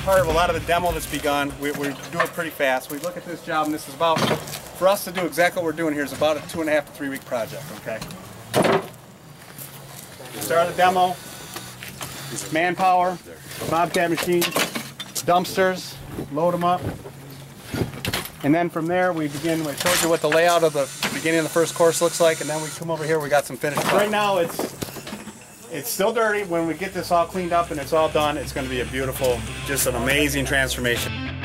part of a lot of the demo that's begun. We do it pretty fast. We look at this job, and this is about, for us to do exactly what we're doing here, is about a 2.5 to 3 week project, okay? We start the demo, manpower, bobcat machines, dumpsters, load them up. And then from there we begin, I showed you what the layout of the beginning of the first course looks like, and then we come over here, we got some finished. Right now it's still dirty. When we get this all cleaned up and it's all done, it's going to be a beautiful, just an amazing transformation.